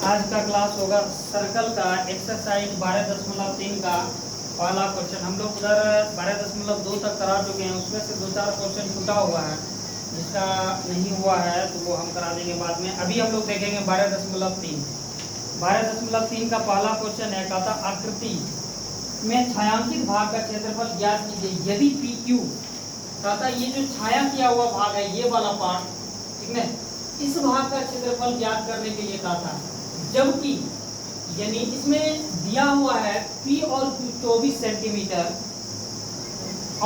आज का क्लास होगा सर्कल का एक्सरसाइज 12.3 का पहला क्वेश्चन। हम लोग उधर 12.2 तक करा चुके हैं, उसमें से 2-4 क्वेश्चन छूटा हुआ है, जिसका नहीं हुआ है तो वो हम करा देंगे बाद में। अभी हम लोग देखेंगे 12.3। 12.3 का पहला क्वेश्चन है, कहता आकृति में छायांकित भाग का क्षेत्रफल ज्ञात कीजिए यदि पी क्यू। कहता ये जो छाया किया हुआ भाग है, ये वाला पार्ट, ठीक है, इस भाग का क्षेत्रफल ज्ञात करने के लिए कहा था। जबकि यानी इसमें दिया हुआ है P और Q 24 सेंटीमीटर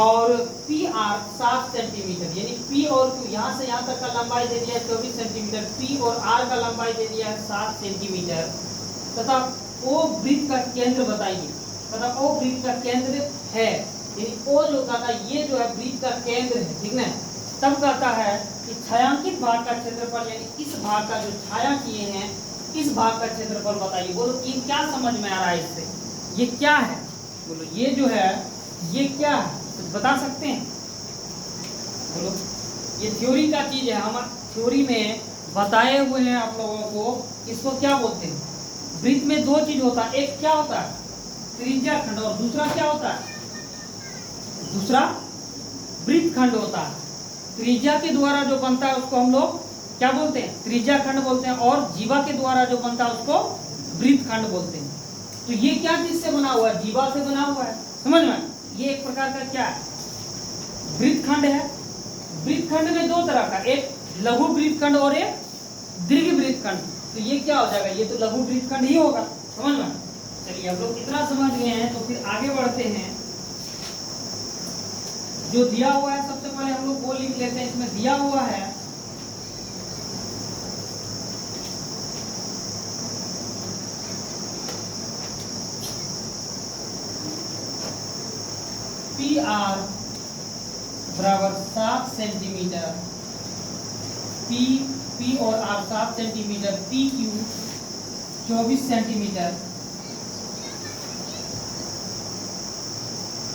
और PR 7 सेंटीमीटर, यानी P और Q यहाँ से यहाँ तक का लंबाई दे दिया है 24 सेंटीमीटर, P और R का लंबाई दे दिया है 7 सेंटीमीटर तथा O वृत्त का केंद्र बताइए। तथा O वृत्त का केंद्र है, यानी O जो कहता है ये जो है वृत्त का केंद्र है, ठीक है। तब कहता है कि छायांकित भाग का क्षेत्रफल, यानी इस भाग का जो छाया किए हैं इस भाग का क्षेत्रफल बताइए। बोलो ये क्या समझ में आ रहा है इससे, ये क्या है? बोलो ये जो है ये क्या है, तो बता सकते हैं? बोलो ये थ्योरी का चीज है, हम थ्योरी में बताए हुए हैं आप लोगों को। इसको क्या बोलते हैं? वृत्त में दो चीज होता है, एक क्या होता है त्रिज्या खंड और दूसरा क्या होता है? दूसरा वृत्त खंड होता है। त्रिज्या के द्वारा जो बनता है उसको हम लोग क्या बोलते हैं? त्रिज्या खंड बोलते हैं, और जीवा के द्वारा जो बनता है उसको वृत्त खंड बोलते हैं। तो ये क्या चीज से बना हुआ है? जीवा से बना हुआ है, समझ में? ये एक प्रकार का क्या है? वृत्त खंड है। वृत्त खंड में दो तरह का, एक लघु वृत्त खंड और एक दीर्घ वृत्त खंड। तो ये क्या हो जाएगा? ये तो लघु वृत्त खंड ही होगा, समझ में? चलिए हम लोग इतना समझ गए हैं तो फिर आगे बढ़ते हैं। जो दिया हुआ है सबसे पहले हम लोग वो लिख लेते हैं। इसमें दिया हुआ है PR बराबर 7 सेंटीमीटर, P और R 7 centimetre, PQ 24 centimetre,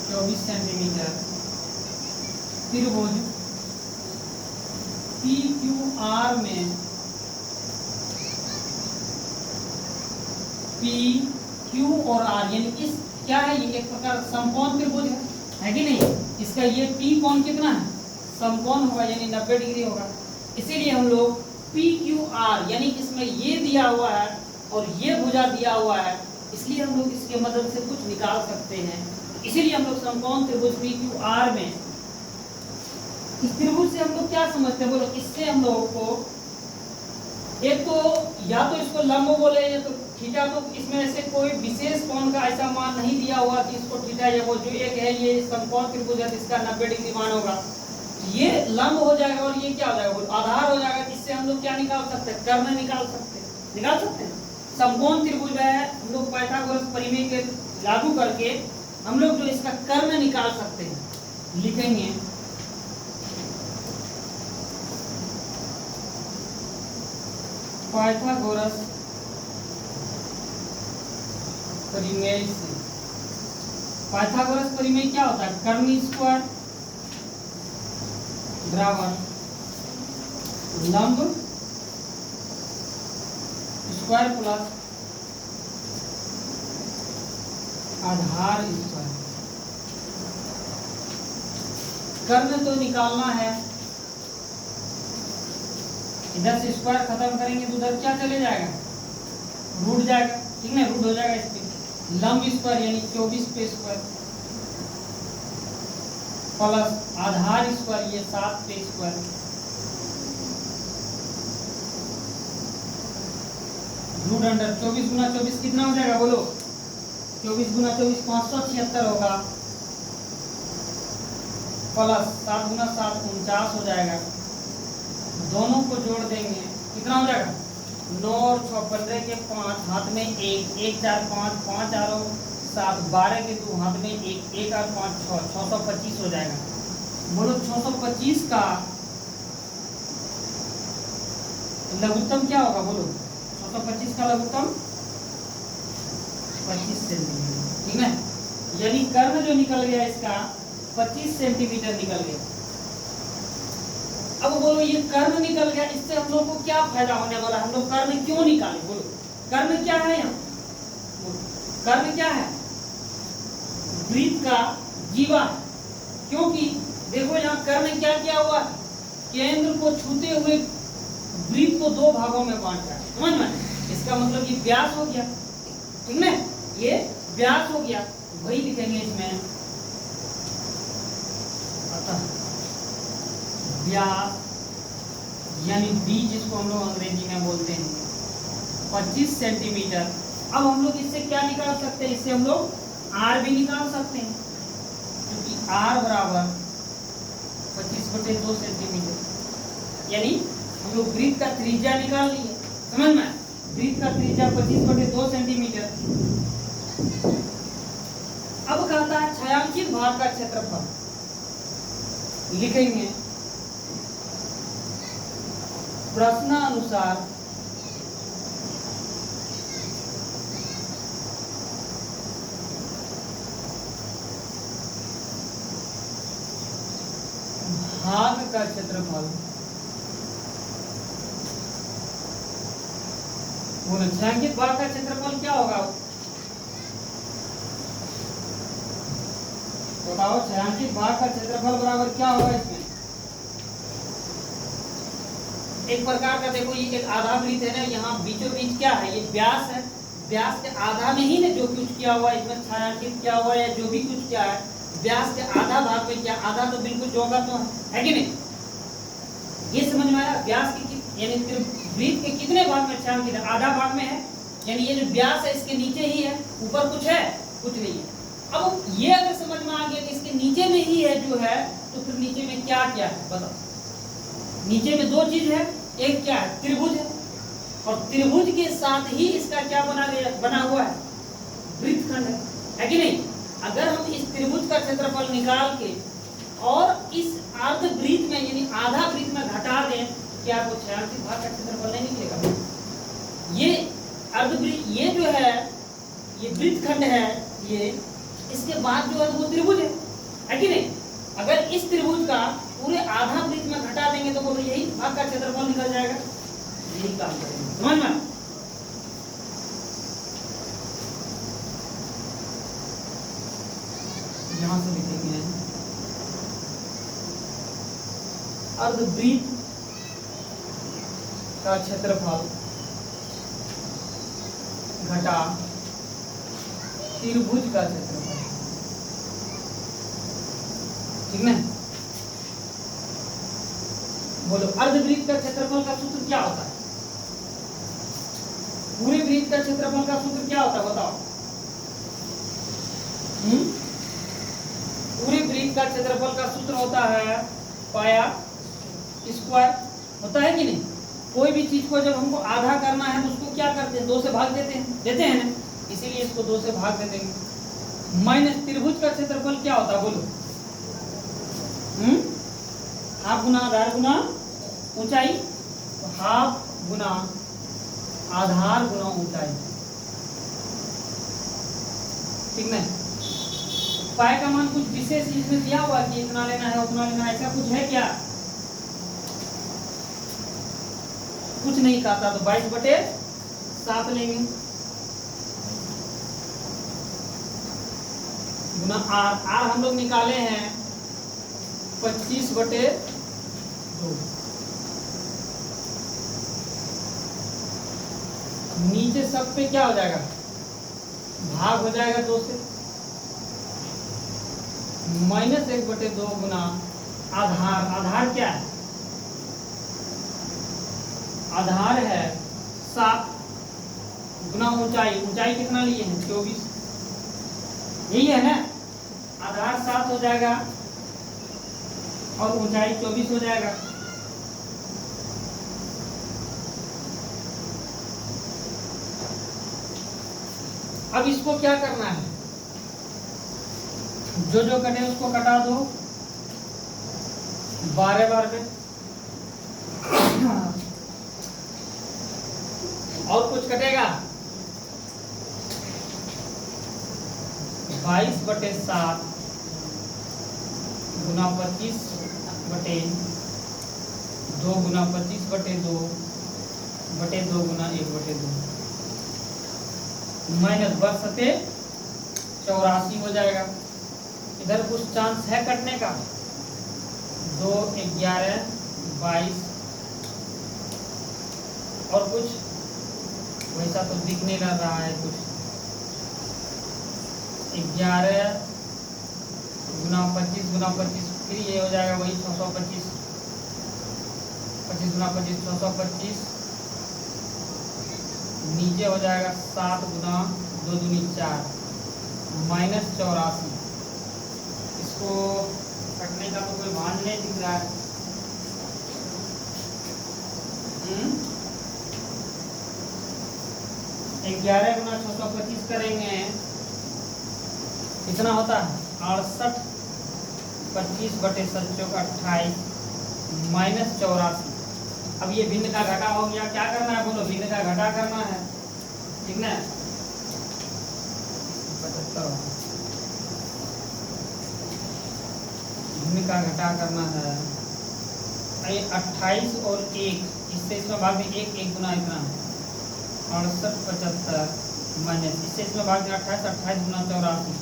24 centimetre. त्रिभुज PQR में PQ और R, यानी इस क्या है, ये एक प्रकार समकोण त्रिभुज है कि नहीं? इसका ये P कोण कितना है? समकोण होगा, यानी 90 डिग्री होगा। इसीलिए हम लोग PQR, यानी इसमें ये दिया हुआ है और ये भुजा दिया हुआ है, इसलिए हम लोग इसके मदद से कुछ निकाल सकते हैं। इसीलिए हम लोग समकोण त्रिभुज PQR में इस त्रिभुज से हम लोग क्या समझते हैं? बोलो इससे हम लोगों को एक तो या तो इसको लंब बोले या तो थीटा। तो इसमें से कोई विशेष कोण का ऐसा मान नहीं दिया हुआ कि इसको थीटा या वो जो एक है ये समकोण त्रिभुज है, इसका 90 डिग्री मान होगा। ये लंब हो जाएगा और ये क्या हो जाएगा? आधार हो जाएगा। इससे हम लोग क्या निकाल सकते हैं? कर्ण निकाल सकते हैं। समकोण त्रिभुज है, हम लोग पाइथागोरस प्रमेय के लागू करके हम लोग जो इसका कर्ण निकाल सकते हैं, लिखेंगे पाइथागोरस प्रमेय से। पाइथागोरस प्रमेय क्या होता है? कर्ण स्क्वायर बराबर लंब स्क्वायर प्लस आधार स्क्वायर। कर्ण तो निकालना है, इधर से स्क्वायर खत्म करेंगे तो उधर क्या चले जाएगा? रूट जाएगा, ठीक है, रूट हो जाएगा इस पे। लंब स्क्वायर यानी 24 पे स्क्वायर प्लस आधार स्क्वायर ये 7 पे स्क्वायर। रूट अंडर 24 गुना 24 कितना हो जाएगा? बोलो 24 गुना 24 576 होगा, प्लस 7 गुना 7 49 हो जाएगा। दोनों को जोड़ देंगे कितना हो जाएगा? 9 और 6 15 के 5 हाथ में 1 1 4 5 5 4 7 12 के 2 हाथ में 1 1 8 5 6 625 हो जाएगा। बोलो 625 का लघुत्तम क्या होगा? बोलो 625 का लघुत्तम 25 सेंटीमीटर, ठीक है। यानी कर्ण जो निकल गया इसका 25 सेंटीमीटर निकल गया। अब बोलो ये कर्ण निकल गया, इससे हम लोग को क्या फायदा होने वाला? हम लोग कर्ण क्यों निकाले? बोलो कर्ण क्या है यहाँ? कर्ण क्या है? वृत्त का जीवा है। क्योंकि देखो यहाँ कर्ण क्या किया हुआ है, केंद्र को छूते हुए वृत्त को दो भागों में बांटा है। समझ में? इसका मतलब ये व्यास हो गया, ठीक ना? ये व्यास हो गया, वही लिखेंगे इसमें। अतः व्यास यानी बी, जिसको हम लोग अंग्रेजी में बोलते हैं, 25 सेंटीमीटर। अब हम लोग इससे क्या निकाल सकते हैं? इससे हम लोग आर भी निकाल सकते हैं, क्योंकि आर बराबर 25/2 सेंटीमीटर। यानी हम लोग वृत्त का त्रिज्या निकाल लिए। समझ में? वृत्त का त्रिज्या 25/2 सेंटीमीटर। अब कहता है छायांकित भाग का क्षेत्रफल। लिखेंगे प्रश्नानुसार भाग का क्षेत्रफल। बोलो छायांकित भाग का क्षेत्रफल क्या होगा? बताओ, छायांकित भाग का क्षेत्रफल बराबर क्या होगा इसमें? एक प्रकार का देखो, ये एक आधा वृत्त है ना, यहाँ बीचों बीच क्या है? ये व्यास है। व्यास के आधा में ही ना जो कुछ किया हुआ है इसमें छायांकित किया हुआ है, जो भी कुछ किया है व्यास के आधा भाग में क्या? आधा तो बिल्कुल जोगा तो है कि नहीं? ये समझ में आया? व्यास के यानी वृत्त के कितने भाग में छायांकित है? आधा भाग में है। यानी ये जो व्यास है इसके नीचे ही है, ऊपर कुछ है? कुछ नहीं है। अब ये अगर समझ में आ गया कि इसके नीचे में ही है जो है, तो फिर नीचे में क्या क्या है बताओ? नीचे में दो चीज है। एक क्या है? त्रिभुज है। और त्रिभुज के साथ ही इसका क्या बना हुआ है? वृत्तखंड है कि नहीं? अगर हम इस त्रिभुज का क्षेत्रफल निकाल के और इस अर्ध वृत्त में यानी आधा वृत्त में घटा दें, क्या आपको छायांकित भाग का क्षेत्रफल नहीं निकलेगा? ये अर्ध वृत्त, ये जो है ये वृत्तखंड है, ये इसके बाद जो है वो त्रिभुज है कि नहीं? अगर इस त्रिभुज का पूरे आधा वृत्त में घटा देंगे तो बोलो यही भाग का क्षेत्रफल निकल जाएगा। यही काम करेंगे। समझ में? यहां से लिखेंगे अर्धवृत्त का क्षेत्रफल घटा त्रिभुज का क्षेत्रफल। ठीक ना? बोलो, अर्धवृत्त का क्षेत्रफल का सूत्र क्या होता है? पूरे वृत्त का क्षेत्रफल का सूत्र क्या होता है बताओ? पूरे वृत्त का क्षेत्रफल का सूत्र होता है पाया स्क्वायर। होता है कि नहीं? कोई भी चीज को जब हमको आधा करना है तो उसको क्या करते हैं? 2 से भाग देते हैं ना, इसीलिए इसको 2 से भाग दे देंगे। माइनस त्रिभुज का क्षेत्रफल क्या होता है बोलो? हाफ गुना आधार गुना ऊंचाई, तो हाफ गुना आधार गुना ऊंचाई। ठीक ना? पाई का मान कुछ विशेष इसमें दिया हुआ कि इतना लेना है उतना लेना है, ऐसा कुछ है क्या? कुछ नहीं कहता, तो 22/7 लेंगे गुना आर। आर हम लोग निकाले हैं 25/2। नीचे सब पे क्या हो जाएगा? भाग हो जाएगा 2 से। -1/2 गुना आधार। आधार क्या है? आधार है 7 गुना ऊंचाई। ऊंचाई कितना लिए हैं? 24। यही है ना? आधार 7 हो जाएगा और ऊंचाई 24 हो जाएगा। अब इसको क्या करना है? जो जो कटे उसको कटा दो 12 बार में। और कुछ कटेगा? 22/7 गुना 25/2 गुना 25/2 गुना 1/2। माइनस बरसते 84 हो जाएगा। इधर कुछ चांस है कटने का, 2, 11, 22 और कुछ वैसा तो दिख नहीं रहा है कुछ। 11 गुना 25 गुना 25 फिर ये हो जाएगा वही 625, 25 गुना 25 625, नीचे हो जाएगा 7 गुना 2 दूनी 4 माइनस 84। इसको कटने का तो कोई भान नहीं दिख रहा है। 11 गुना 625 करेंगे कितना होता है 68, 25 बटे 7×28 माइनस 84। अब ये भिन्न का घटा हो गया, क्या करना है बोलो, भिन्न का घटा करना है, ठीक ना। 75 भिन्न का घटा करना है। 28 और 1 इससे इसमें भाग में 1 1 गुना इतना 68 75 माइनस इससे इसमें भाग में 28 28 गुना 84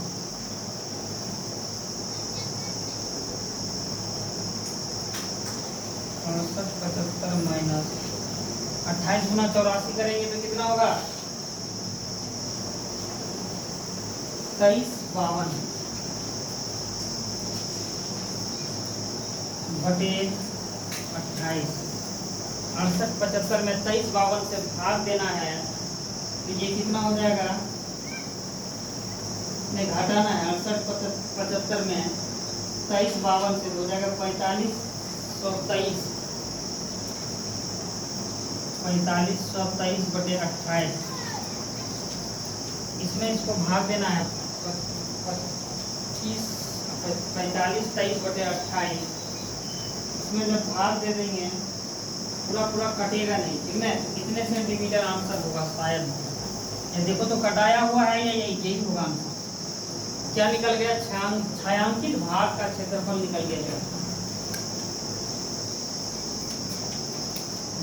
68 75 माइनस 28 गुना 84 करेंगे तो कितना होगा 2352 बटे 28। 68 75 में 2352 से भाग देना है तो ये कितना हो जाएगा, नहीं घटाना है। 68 75 में 2352 से हो जाएगा 4523 4523 बटे 28। इसमें इसको भाग देना है 45 23 बटे 28। इसमें जब भाग दे देंगे पूरा पूरा कटेगा नहीं, ठीक है। कितने सेंटीमीटर आंसर होगा शायद, ये देखो तो कटाया हुआ है या यही होगा आंसर। क्या निकल गया, छायांकित भाग का क्षेत्रफल निकल गया।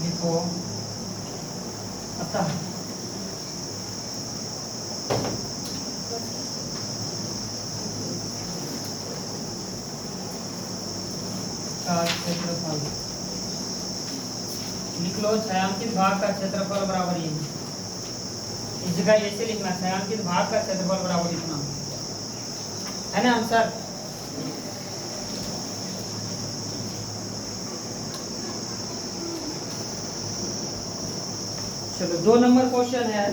लिखो अतः क्षेत्रफल लिख लो, छायांकित भाग का क्षेत्रफल बराबर ये, इस जगह ऐसे लिखना, छायांकित भाग का क्षेत्रफल बराबर इतना है ना आंसर। चलो 2 नंबर क्वेश्चन है,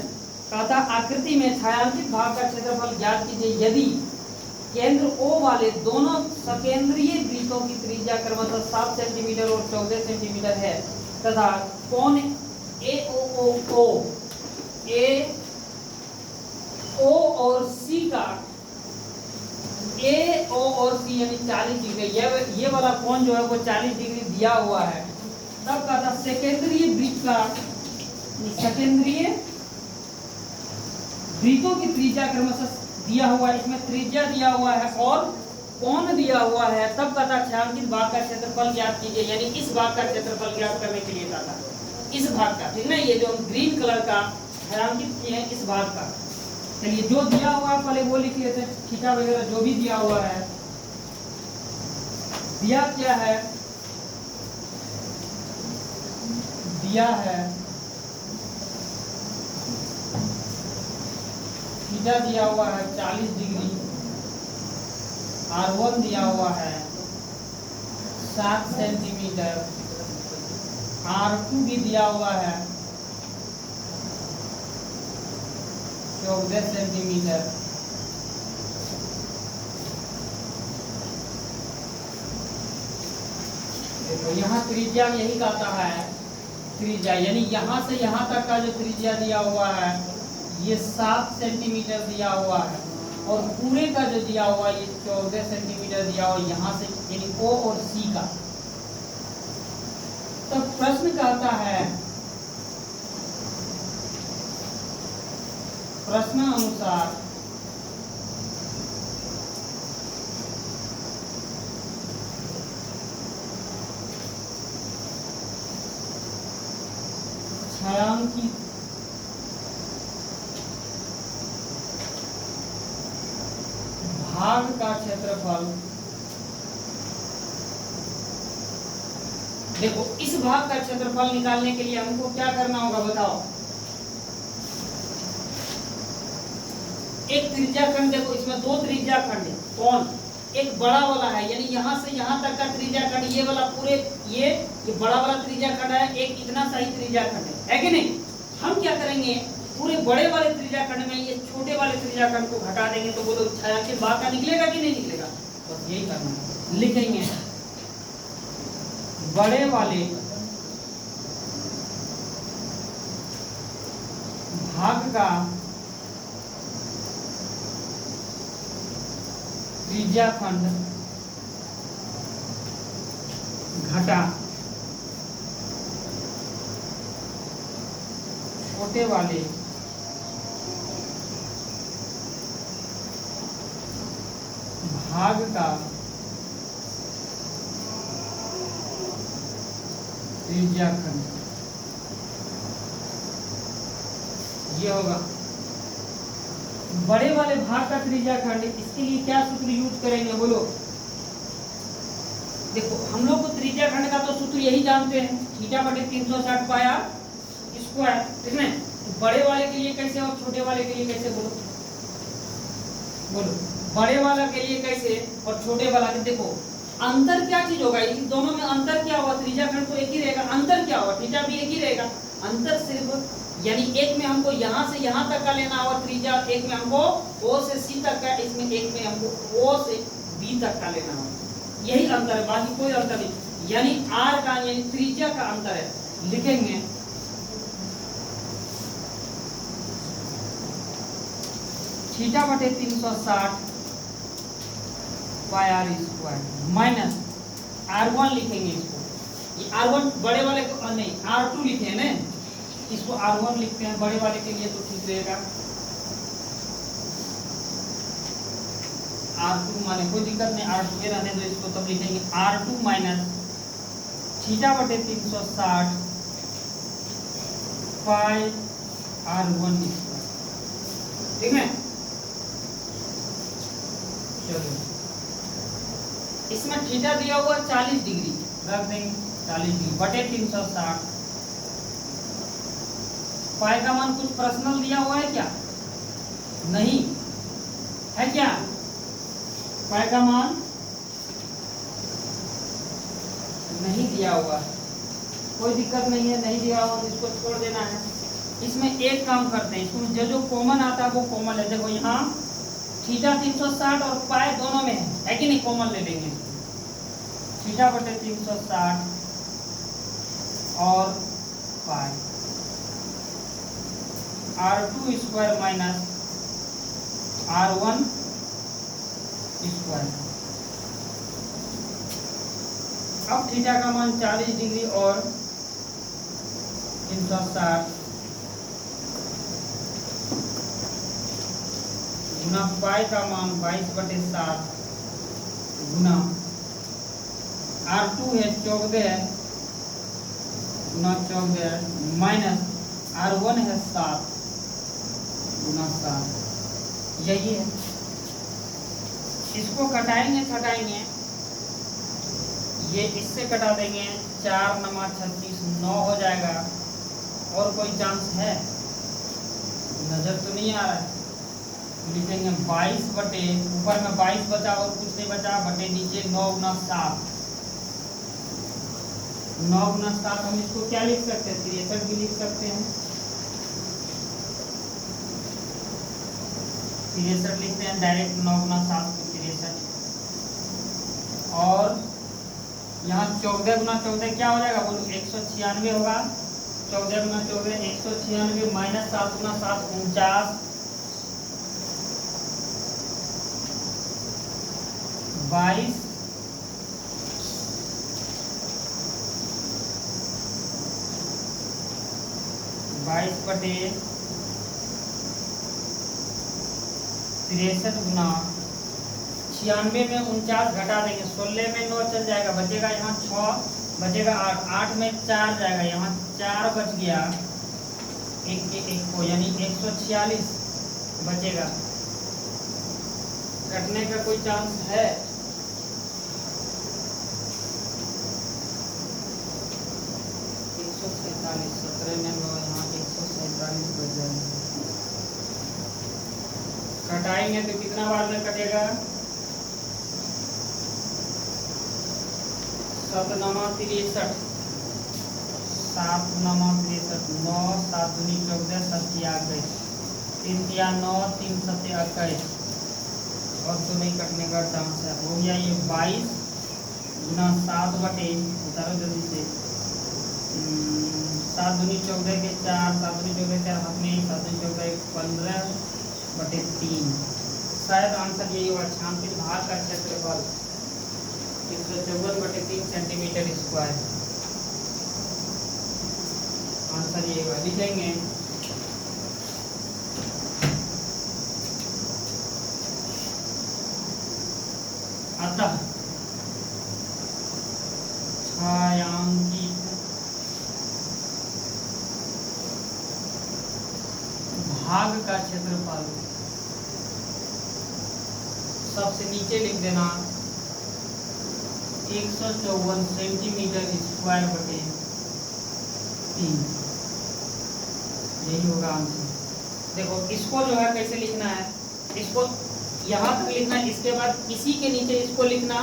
कहा था आकृति में छायांकित भाग का क्षेत्रफल ज्ञात कीजिए यदि केंद्र O वाले दोनों सकेंद्रीय वृत्तों की त्रिज्या क्रमशः 7 सेंटीमीटर और 14 सेंटीमीटर है तथा कोण AO और C का AO और C यानी 40 डिग्री, ये वाला कोण जो है वो 40 डिग्री दिया हुआ है। तब कहा था सेकेंद्रीय वृत्त का, सेकेंद्रीय वृत्तों की त्रिज्या क्रमशः दिया हुआ है, इसमें त्रिज्या दिया हुआ है और कोण दिया हुआ है। तब कहा छायांकित भाग का क्षेत्रफल ज्ञात कीजिए, यानी इस भाग का क्षेत्रफल ज्ञात करने के लिए कहा, इस भाग का, ठीक ना। ये जो हम ग्रीन कलर का छायांकित किए हैं इस भाग का। चलिए जो दिया हुआ है पहले वो लिख लेते हैं, थीटा वगैरह जो भी दिया हुआ है। दिया क्या है, दिया है थीटा दिया हुआ है 40 डिग्री, R1 दिया हुआ है 7 सेंटीमीटर, R2 भी दिया हुआ है 14 सेंटीमीटर। देखो यहाँ त्रिज्या यही कहता है, त्रिज्या यानी यहाँ से यहाँ तक का जो त्रिज्या दिया हुआ है ये 7 सेंटीमीटर दिया हुआ है और पूरे का जो दिया हुआ ये 14 सेंटीमीटर दिया हुआ यहाँ से, यानी O और C का। तो प्रश्न कहता है, प्रश्न अनुसार छायांकित भाग का क्षेत्रफल, देखो इस भाग का क्षेत्रफल निकालने के लिए हमको क्या करना होगा बताओ। एक त्रिज्या खंड, देखो इसमें दो त्रिज्या खंड है, कौन, एक बड़ा वाला है यानी यहां से यहां तक का त्रिज्या खंड, ये वाला पूरे ये बड़ा वाला त्रिज्या खंड है, एक इतना सही त्रिज्या खंड है कि नहीं। हम क्या करेंगे, पूरे बड़े वाले त्रिज्या खंड में ये छोटे वाले त्रिज्या खंड को घटा देंगे, तो बोलो छायांकित भाग का निकलेगा कि नहीं निकलेगा। बस यही करना है, लिखेंगे बड़े वाले भाग का त्रिज्या खंड घटा छोटे वाले भाग का त्रिज्या खंड, ये होगा बड़े वाले भाग का त्रिज्या खंड। इसके लिए क्या सूत्र यूज करेंगे बोलो। देखो हम लोग को त्रिज्या खंड का तो सूत्र यही जानते हैं, थीटा बटे 360 पाई आर स्क्वायर, ठीक है। बड़े वाले के लिए कैसे और छोटे वाले के लिए कैसे बोलो, बोलो बड़े वाला के लिए कैसे और छोटे वाला के। देखो अंतर क्या चीज होगा, इन दोनों में अंतर क्या होगा, त्रिज्या खंड तो एक ही रहेगा, अंतर क्या होगा, थीटा भी एक ही रहेगा। अंतर सिर्फ यानी एक में हमको यहाँ से यहाँ तक का लेना होगा त्रिज्या, एक में हमको O से C तक का, इसमें एक में हमको O से B तक का लेना होगा, यही अंतर है, बाकी कोई अंतर नहीं। यानी R का यानी त्रिज्या का अंतर है, लिखेंगे थीटा बटे 360 पाई आर स्क्वायर माइनस R1 लिखेंगे इसको, ये R1 बड़े वाले को नहीं R2 लिखे हैं ना, इसको R1 लिखते हैं बड़े वाले के लिए तो ठीक रहेगा। R2 माने कोई दिक्कत नहीं, R2 के रहने दो, इसको तब लिखेंगे R2 माइनस थीटा बटे 360 पाई R1 ठीक है। चलो इसमें थीटा दिया हुआ 40 डिग्री रख देंगे, 40 डिग्री बटे 360, पाई का मान कुछ पर्सनल दिया हुआ है क्या, नहीं है क्या, पाई का मान नहीं दिया हुआ, कोई दिक्कत नहीं है, नहीं दिया हुआ तो इसको छोड़ देना है। इसमें एक काम करते हैं, इसमें जो जो कॉमन आता है वो कॉमन है। देखो यहाँ थीटा 360 और पाई दोनों में है कि नहीं, कॉमन ले लेंगे, थीटा बटे 360 और पाई R2 square minus R1 square. अब थीटा का मान 40 डिग्री और 360 गुना पाई का मान 22/7 गुना R2 है 14 है गुना 14 है माइनस R1 है 7 गुना 7, यही है। इसको घटाएंगे छटाएंगे, ये इससे कटा देंगे, 4 नमा 36 9 हो जाएगा। और कोई चांस है, नजर तो नहीं आ रहा है, लिखेंगे 22 बटे ऊपर में 22 बचा और कुछ नहीं बचा, बटे नीचे 9 गुना 7, 9 गुना 7 हम इसको क्या लिख सकते हैं, 63 भी लिख सकते हैं, 63 लिखते हैं डायरेक्ट, 9 गुना 7 को 63। और यहाँ 14 गुना 14 क्या हो जाएगा बोलो, 196 होगा, 14 गुना 14 196 माइनस 7 गुना 7 49 22 22 बटे 63 गुना 96 में 49 घटा देंगे, 16 में 9 चल जाएगा, बचेगा यहाँ 6 बचेगा 8, 8 में 4 जाएगा, यहाँ 4 बच गया, एक को यानी 146 बचेगा, कटने का कोई चांस है? सत्रह में 9 यहाँ 147 बच जाएगा। कटाएंगे तो कितना बार में कटेगा? 7 9 63, 7 9 63, 9 7 दूनी 14, 7 21, 3 या 9 3 7 21, और तो नहीं कटने का चांस है। हो गया ये 22 गुना 7 बटे, उतारो जल्दी से, 7 दूनी 14 के 4, 7 दूनी 14 4 हाथ में, 7 दूनी 14 15 बटे 3। शायद आंसर यही हुआ। छायांकित भाग का क्षेत्रफल 154 बटे 3 सेंटीमीटर स्क्वायर। आंसर यही हुआ। लिखेंगे अतः छायांकित भाग का क्षेत्रफल, सबसे नीचे लिख देना 154 सेंटीमीटर स्क्वायर बटे 3। यही होगा आंसर। देखो इसको जो है कैसे लिखना है, इसको यहाँ तक लिखना है, इसके बाद इसी के नीचे इसको लिखना,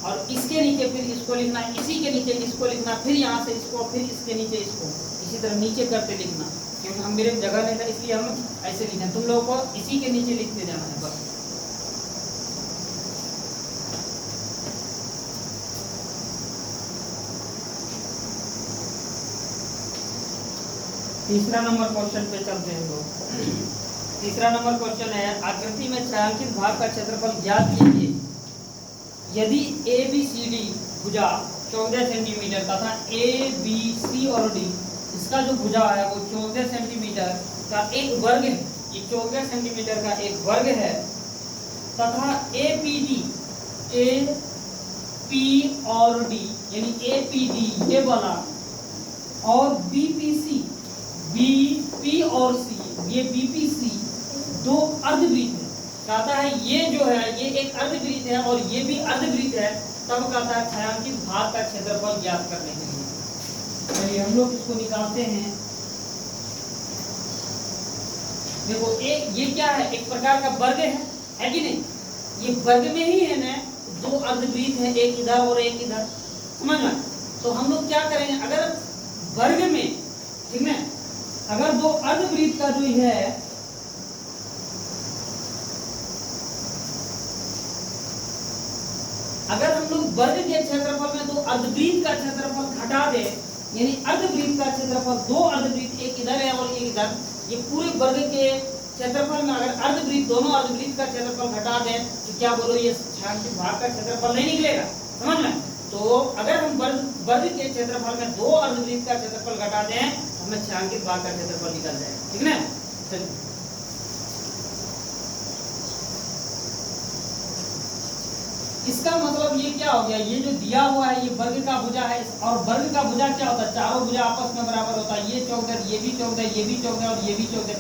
और इसके नीचे फिर इसको लिखना, इसी के नीचे इसको लिखना, फिर यहाँ से इसको, फिर इसके नीचे इसको, इसी तरह नीचे करते लिखना। क्योंकि हम मेरे जगह नहीं था इसलिए हम ऐसे लिखे। तुम लोगों को इसी के नीचे लिखते जाना है बस। तीसरा नंबर क्वेश्चन पे चलते हैं लोग। तीसरा नंबर क्वेश्चन है, आकृति में छायांकित भाग का क्षेत्रफल ज्ञात कीजिए यदि ABCD भुजा 14 सेंटीमीटर तथा ABC और D इसका जो भुजा है वो 14 सेंटीमीटर का एक वर्ग है। ये 14 सेंटीमीटर का एक वर्ग है, तथा APD AP और D यानी APD ये वाला और BPC BP और C ये BPC दो अर्धवृत्त है। कहता है ये जो है ये एक अर्धवृत्त है और ये भी अर्धवृत्त है, तब कहता है छायांकित भाग का क्षेत्रफल ज्ञात करने के लिए। चलिए हम लोग इसको निकालते हैं। देखो ये क्या है, एक प्रकार का वर्ग है कि नहीं? ये वर्ग में ही है ना, दो अर्धवृत्त है, एक इधर और एक इधर, समझ में? तो हम लोग क्या करेंगे, अगर वर्ग में, ठीक है, अगर दो अर्धवृत्त का जो है अगर हम लोग वर्ग के क्षेत्रफल में दो अर्धवृत्त का क्षेत्रफल घटा दे, यानी अर्धवृत्त का क्षेत्रफल, दो अर्धवृत्त एक इधर है और एक इधर, ये पूरे वर्ग के क्षेत्रफल में अगर अर्धवृत्त, दोनों अर्धवृत्त का क्षेत्रफल घटा दें तो क्या बोलो, ये छायांकित भाग का क्षेत्रफल नहीं निकलेगा, समझ में? तो अगर हम वर्ग के क्षेत्रफल में दो अर्धवृत्त का क्षेत्रफल घटा दें तो हमें छायांकित भाग का क्षेत्रफल निकल जाएगा, ठीक है? चलिए इसका मतलब ये क्या हो गया, ये जो दिया हुआ है ये वर्ग का भुजा है, और वर्ग का भुजा क्या होता है, चारों भुजा आपस में बराबर होता है। ये 14, ये भी 14, ये भी 14 और ये भी 14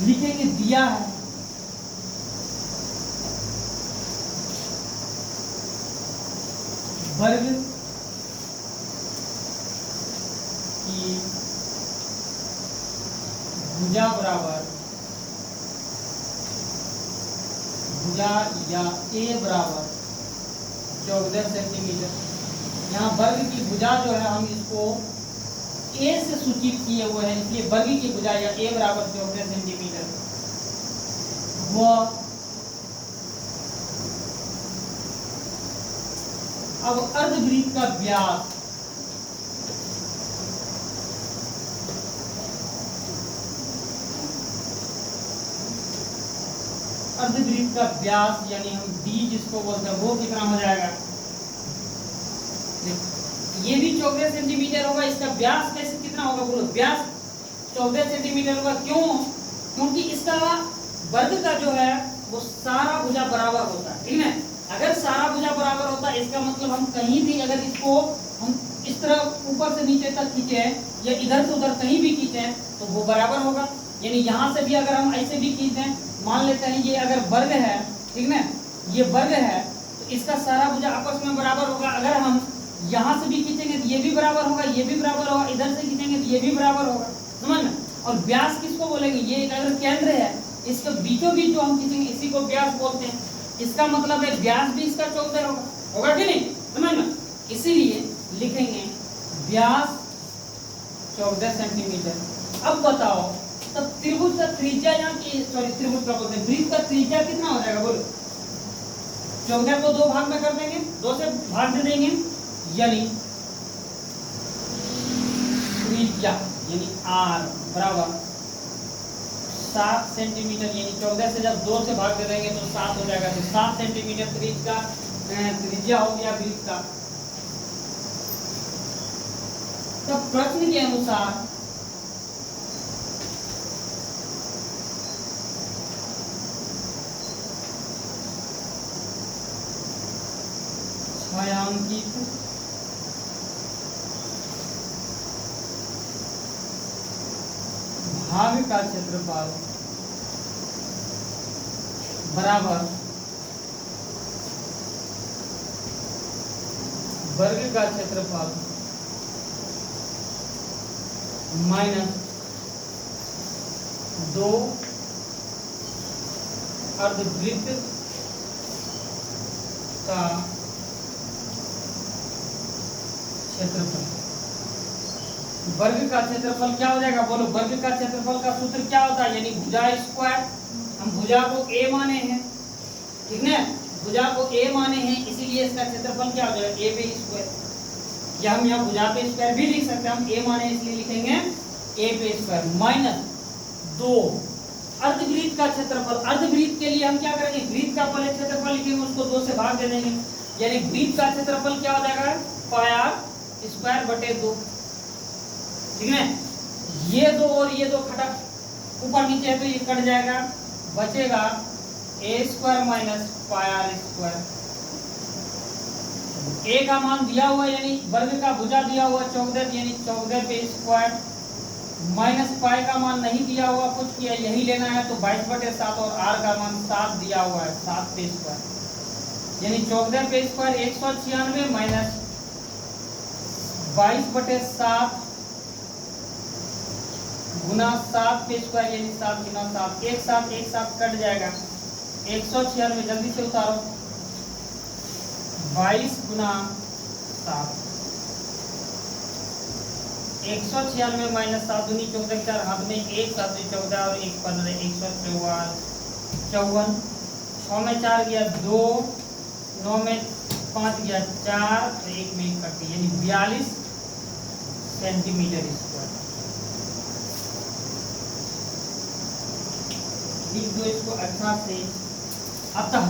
लिखेंगे, दिया है। वर्ग की भुजा बराबर भुजा या A बराबर 14 सेंटीमीटर। यहाँ वर्ग की भुजा जो है हम इसको A से सूचित किए हुए हैं, इसलिए वर्ग की भुजा या A बराबर 14 सेंटीमीटर। अब अर्धवृत्त का व्यास, अर्धवृत्त का व्यास यानी हम D जिसको बोलते हैं वो कितना हो जाएगा, ये भी 14 सेंटीमीटर होगा, इसका व्यास कैसे कितना होगा बोलो, व्यास 14 सेंटीमीटर होगा। क्यों? क्योंकि इसका वर्ग का जो है वो सारा भुजा बराबर होता है, ठीक है? अगर सारा भुजा बराबर होता है इसका मतलब हम कहीं भी अगर इसको हम इस तरह ऊपर से नीचे तक खींचे या इधर से उधर कहीं भी खींचे तो वो बराबर होगा। यानी यहाँ से भी अगर हम ऐसे भी खींचे, मान लेते हैं ये अगर वर्ग है ठीक ना, ये वर्ग है तो इसका सारा भुजा आपस में बराबर होगा। अगर हम यहाँ से भी खींचेंगे तो ये भी बराबर होगा, ये भी बराबर होगा, इधर से खींचेंगे तो ये भी बराबर होगा, समझ में। और व्यास किसको बोलेंगे, ये एक अगर केंद्र है इसके बीचों बीच जो हम खींचेंगे इसी को व्यास बोलते हैं। इसका मतलब है व्यास भी इसका 14 होगा, होगा कि नहीं, समझ में। इसीलिए लिखेंगे व्यास 14 सेंटीमीटर। अब बताओ तब त्रिभुज का त्रिज्या यहाँ की, सॉरी त्रिभुज का बोलते हैं, वृत्त का त्रिज्या कितना हो जाएगा बोलो। 14 को 2 भाग में कर देंगे, 2 से भाग दे देंगे, यानी त्रिज्या यानी r बराबर 7 सेंटीमीटर, यानी 14 से जब 2 से भाग दे देंगे तो 7 हो जाएगा। तो 7 सेंटीमीटर त्रिज्या हो गया वृत्त का। तब प्रश्न के अनुसार छायांकित भाग का क्षेत्रफल बराबर वर्ग का क्षेत्रफल माइनस 2 अर्धवृत्त का क्षेत्रफल। वर्ग का क्षेत्रफल क्या हो जाएगा बोलो। वर्ग का क्षेत्रफल का सूत्र क्या होता है, यानी भुजा स्क्वायर। हम भुजा को a माने हैं, ठीक ना, भुजा को a माने हैं, इसीलिए इसका क्षेत्रफल क्या हो जाएगा a पे स्क्वायर। या हम यहाँ भुजा पे स्क्वायर भी लिख सकते हैं, हम a माने इसलिए लिखेंगे a पे स्क्वायर माइनस 2 अर्धवृत्त का क्षेत्रफल। अर्धवृत्त के लिए हम क्या करेंगे, वृत्त का पहले क्षेत्रफल लिखेंगे, उसको 2 से भाग दे देंगे, यानी वृत्त का क्षेत्रफल क्या हो जाएगा पाई r स्क्वायर बटे 2, ठीक है। ये 2 और ये 2 खटक ऊपर नीचे है तो ये कट जाएगा, बचेगा a square minus pi r square. a का मान दिया हुआ यानी वर्ग का भुजा दिया हुआ 14, यानी 14 पे स्क्वायर, माइनस पाई का मान नहीं दिया हुआ कुछ किया, यही लेना है तो 22 बटे 7, और r का मान 7 दिया हुआ है 7 पे स्क्वायर, यानी 14 पे स्क्वायर 196 माइनस 22 बटे 7 गुना 7 पे स्क्वायर, यानी 7 गुना 7, एक साथ कट जाएगा। 196 जल्दी से उतारो, 22 गुना 7, 196 माइनस 7 दूनी 14, 4 हाथ में 1 7 14 और 1 15 154, 6 में 4 गया 2, 9 में 5 गया 4, तो 1 में 1 कट, यानी 42 सेंटीमीटर स्क्वायर। लिख दो इसको अच्छा से। अतः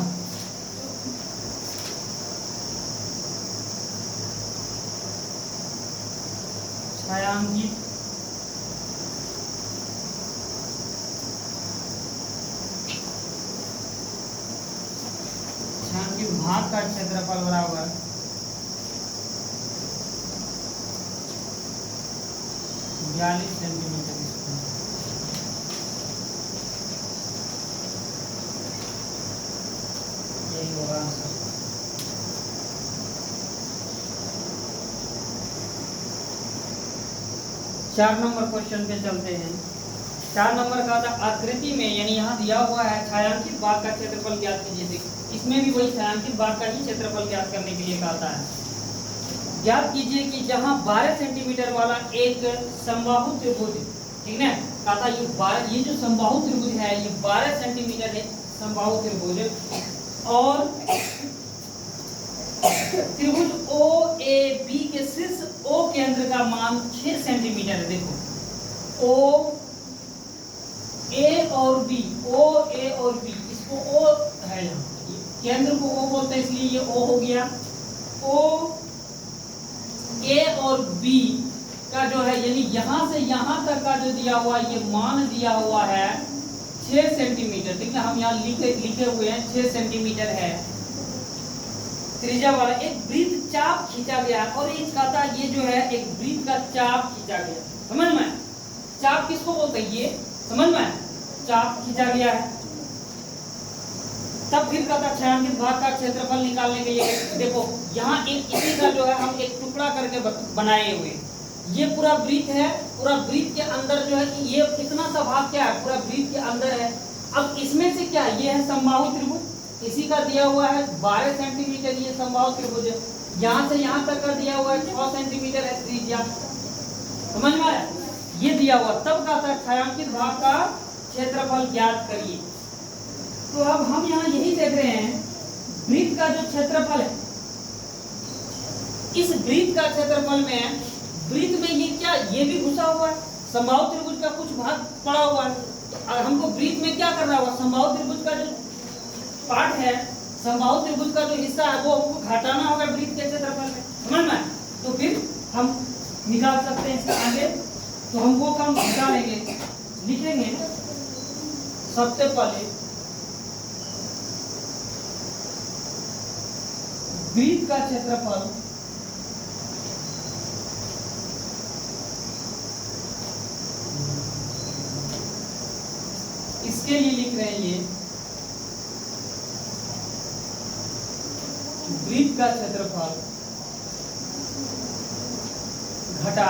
छायांकित भाग का क्षेत्रफल बराबर 42 सेंटीमीटर स्क्वायर। यही होगा आंसर। चार नंबर क्वेश्चन पे चलते हैं। 4 नंबर का था आकृति में, यानी यहाँ दिया हुआ है छायांकित भाग का क्षेत्रफल ज्ञात कीजिए। इसमें भी वही छायांकित भाग का ही क्षेत्रफल ज्ञात करने के लिए कहता है। ज्ञात कीजिए कि जहाँ 12 सेंटीमीटर वाला एक समबाहु त्रिभुज, ठीक है, कहता ये जो समबाहु त्रिभुज है ये 12 सेंटीमीटर है समबाहु त्रिभुज, और त्रिभुज OAB के शीर्ष O केंद्र का मान 6 सेंटीमीटर है। देखो O A और B, O A और B, इसको O है यहाँ, केंद्र को O बोलते हैं इसलिए ये O हो गया। O A और B का जो है, यानी यहाँ से यहाँ तक का जो दिया हुआ ये मान दिया हुआ है 6 सेंटीमीटर, ठीक है। हम यहाँ लिखे हुए हैं 6 सेंटीमीटर है त्रिज्या वाला एक वृत्त चाप खींचा गया, और एक कहता ये जो है एक वृत्त का चाप खींचा गया। समझ में, चाप किसको बोलते हैं, ये समझ में, चाप खींचा गया है। तब फिर कहता छायांकित भाग का क्षेत्रफल निकालने के लिए देखो यहाँ एक इसी का जो है हम एक टुकड़ा करके बनाए हुए, ये पूरा वृत्त है, पूरा वृत्त के अंदर जो है कि ये कितना सा भाग क्या है, पूरा वृत्त के अंदर है। अब इसमें से क्या, ये है समबाहु त्रिभुज, इसी का दिया हुआ है 12 सेंटीमीटर, ये समबाहु त्रिभुज है। यहाँ से यहाँ तक का दिया हुआ है 6 सेंटीमीटर है त्रिज्या, समझ में आया, ये दिया हुआ। तब कहता है छायांकित भाग का क्षेत्रफल ज्ञात करिए। तो अब हम यहाँ यही देख रहे हैं वृत्त का जो क्षेत्रफल है, इस वृत्त का क्षेत्रफल में, वृत्त में ये क्या, ये भी घुसा हुआ है, समबाहु त्रिभुज का कुछ भाग पड़ा हुआ है। तो हमको वृत्त में क्या करना होगा, समबाहु त्रिभुज का जो पार्ट है, समबाहु त्रिभुज का जो हिस्सा है वो हमको घटाना होगा वृत्त के क्षेत्रफल में, समझ में। तो फिर हम निकाल सकते हैं इसका आगे, तो हम वो काम निकालेंगे, लिखेंगे सबसे पहले वृत्त का क्षेत्रफल इसके लिए लिख रहे हैं ये वृत्त का क्षेत्रफल घटा